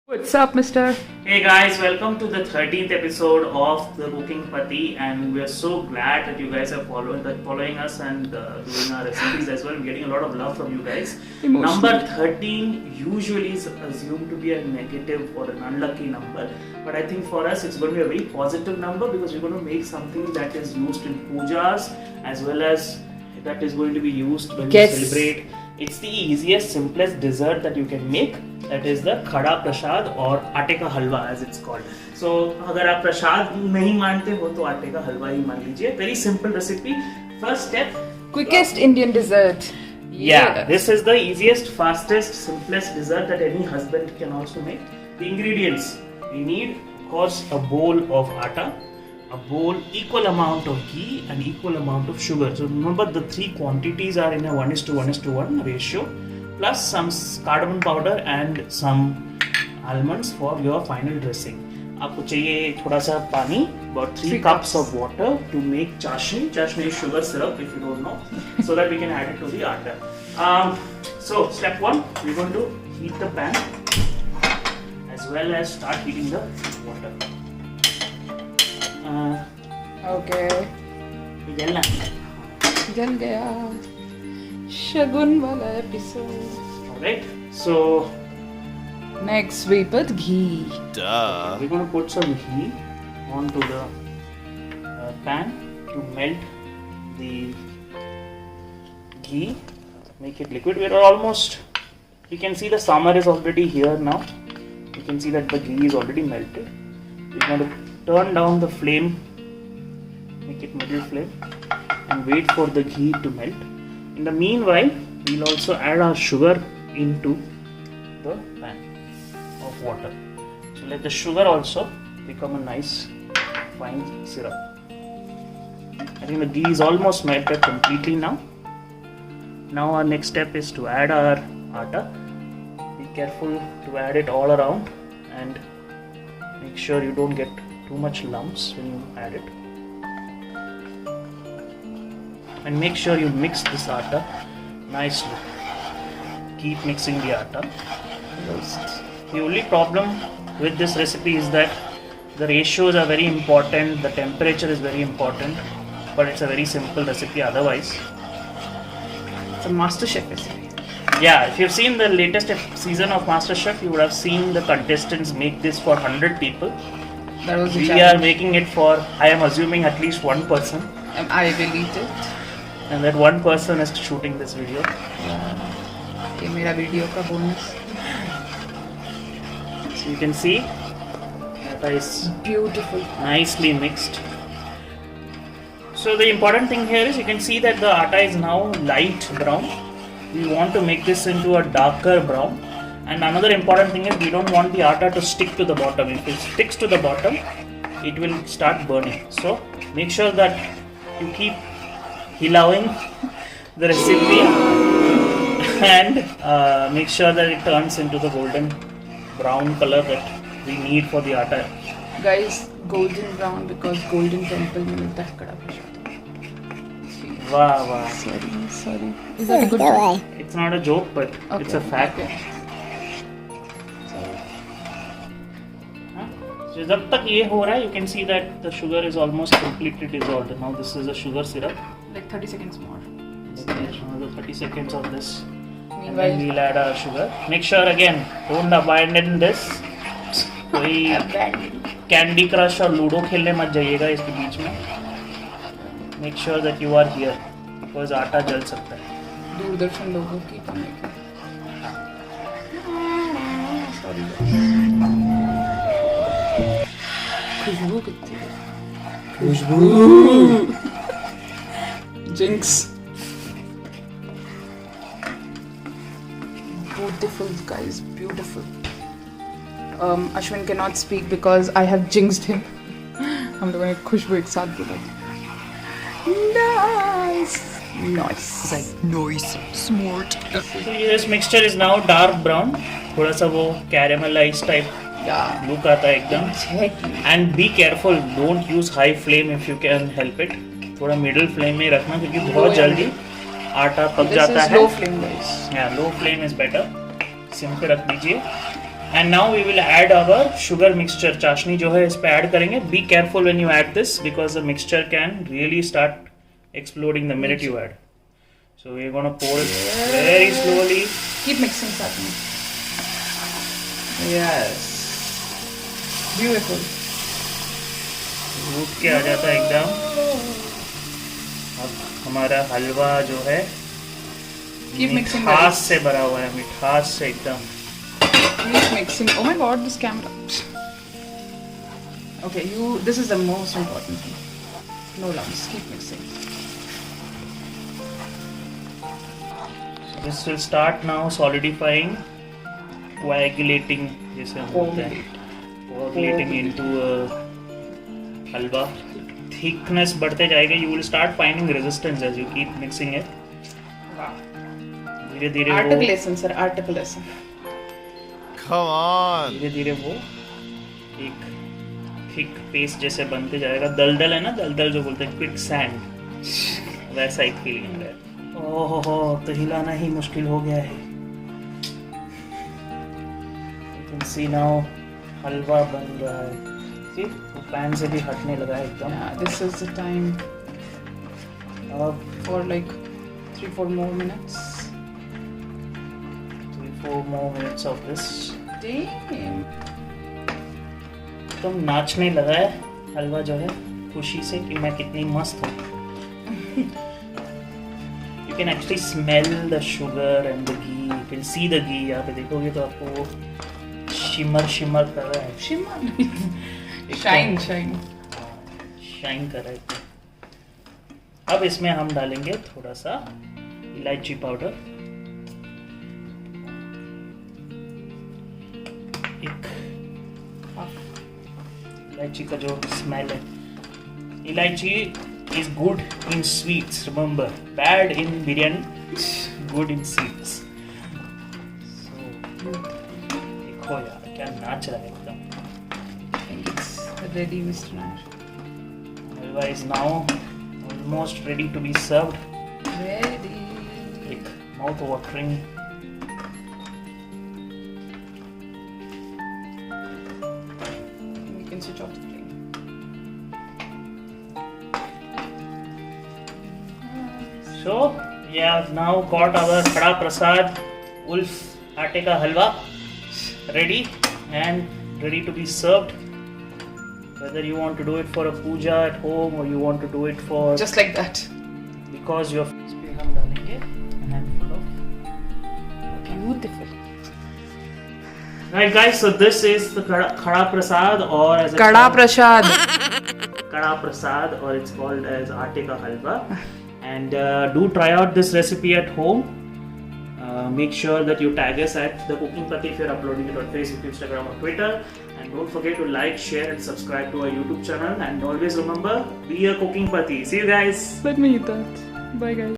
What's up, mister? Hey guys, welcome to the 13th episode of the Cooking Pati, and we are so glad that you guys are following us and doing our recipes as well. We're getting a lot of love from you guys. Emotional. Number 13 usually is assumed to be a negative or an unlucky number, but I think for us it's going to be a very positive number because we're going to make something that is used in pujas as well as that is going to be used when you celebrate. It's the easiest, simplest dessert that you can make. That is the khada prasad or आटे का हलवा as it's called. So अगर आप प्रसाद नहीं मानते हो तो आटे का हलवा ही मान लीजिए. Very simple recipe. First step. Quickest Indian dessert. Yeah, this is the easiest, fastest, simplest dessert that any husband can also make. The ingredients we need, of course, a bowl of atta, a bowl, equal amount of ghee, and equal amount of sugar. So remember the three quantities are in a 1:1 ratio. Plus some cardamom powder and some almonds for your final dressing. आपको चाहिए थोड़ा सा पानी, about 3 cups of water to make chashni. Chashni is sugar syrup if you don't know, so that we can add it to the atta. So step 1, we're going to heat the pan as well as start heating the water. Okay. जलना. जल गया. शगुन वाला episode. Alright, so Next we put ghee. we're going to put some ghee onto the pan to melt the ghee, make it liquid. We're almost, you can see the summer is already here now. You can see that the ghee is already melted. We're going to turn down the flame, make it middle flame, and wait for the ghee to melt. In the meanwhile, we'll also add our sugar into the pan of water. So let the sugar also become a nice fine syrup. I think the ghee is almost melted completely now. Now our next step is to add our atta. Be careful to add it all around and make sure you don't get too much lumps when you add it. And make sure you mix this atta nicely. Keep mixing the atta. The only problem with this recipe is that the ratios are very important, the temperature is very important, but it's a very simple recipe otherwise. It's a MasterChef recipe. Yeah, if you've seen the latest season of MasterChef, you would have seen the contestants make this for 100 people. That was the We challenge. are making it for, I am assuming, at least one person. I will eat it. And that one person is shooting this video. ये मेरा video का bonus. So you can see that is Beautiful. nicely mixed. So the important thing here is you can see that the atta is now light brown. We want to make this into a darker brown. And another important thing is we don't want the atta to stick to the bottom. If it sticks to the bottom, it will start burning. So make sure that you keep allowing the recipe and make sure that it turns into the golden brown color that we need for the atta. Guys, golden brown because golden temple में मिलता है कड़ा प्रसाद. Wow, wow. Sorry. Is that a good joke? It's not a joke, but it's a fact. Okay. So जब तक ये हो रहा है, you can see that the sugar is almost completely dissolved. Now this is a sugar syrup. Like 30 seconds more. Another 30 seconds of this. And then Meanwhile, we'll add our sugar. Make sure again, don't abandon this. कोई candy crush और ludo खेलने मत जाइएगा इसके बीच में. Make sure that you are here because आटा जल सकता है. दूरदर्शन लोगों की कमी की. Sorry. खुशबू कितनी है? खुशबू. Jinx. Beautiful, guys, beautiful. Ashwin cannot speak because I have jinxed him. हम लोगों ने खुशबू एक साथ बोला. Nice. Nice. Smart. So this mixture is now dark brown. थोड़ा सा वो caramelized type Yeah. look आता है एकदम. Exactly. And be careful, don't use high flame if you can help it. थोड़ा middle flame में रखना क्योंकि बहुत जल्दी आटा पक This जाता is है. low flame, guys. Yeah, low flame is better. SIM पे रख दीजिए And now we will add our sugar mixture. चाशनी जो है इस पे add करेंगे. Be careful when you add this because the mixture can really start exploding the minute you add. So we're gonna pour it very slowly. Keep mixing साथ में. Yes. Beautiful. Root के आ जाता है एकदम. अब हमारा हलवा जो है मिठास से भरा हुआ है. मिठास से एकदम. Keep mixing. Oh my God, this camera. Okay, this is the most important thing. No lumps. Keep mixing. So this will start now solidifying, coagulating. जैसे हम बोलते हैं. Coagulating into a halwa. Thickness बढ़ते जाएगा. You will start finding resistance as you keep mixing it. Wow. धीरे-धीरे वो. Artic lesson, sir. Artic lesson. Come on. धीरे-धीरे वो एक थिक पेस्ट जैसे बनते जाएगा. दलदल है ना, दलदल जो बोलते हैं, क्विक सैंड, वैसा एक फीलिंग आ रहा है. ओहो, तो हिलाना ही मुश्किल हो गया है. You can see now हलवा बन रहा है. See, वो पैन से भी हटने लगा है एकदम. Yeah, this is the time. For like 3-4 more minutes. 3-4 more minutes of this. Damn. एकदम नाचने लगा है हलवा जो है खुशी से कि मैं कितनी मस्त हूँ. You can actually smell the sugar and the ghee. You can see the ghee. यहाँ पे देखोगे तो आपको वो शिमर कर रहा है. Shimmer. Shine. शाइन कर रहा है. अब इसमें हम डालेंगे थोड़ा सा इलायची पाउडर. एक इलायची का जो स्मेल है. इलायची is good in sweets, remember. Bad in biryani, good in sweets. So, देखो यार क्या नाच रहा है एकदम. I think it's ready, Mr. Nair. Halwa is now almost ready to be served. Ready. Like mouth watering. You can switch off the flame. So we have now got our Khada Prasad Ulf आटे का हलवा ready and ready to be served. Whether you want to do it for a puja at home or you want to do it for Just like that. because you're हम डालेंगे a handful of. Beautiful. Right guys, so this is the Khada Prasad or as it's Kada called- Prasad. Kada Prasad or it's called as aate ka halwa. And do try out this recipe at home. Make sure that you tag us at The Cooking Pati if you're uploading it on Facebook, Instagram or Twitter. And don't forget to like, share and subscribe to our YouTube channel. And always remember, be a cooking pati. See you guys. Let me eat that. Bye guys.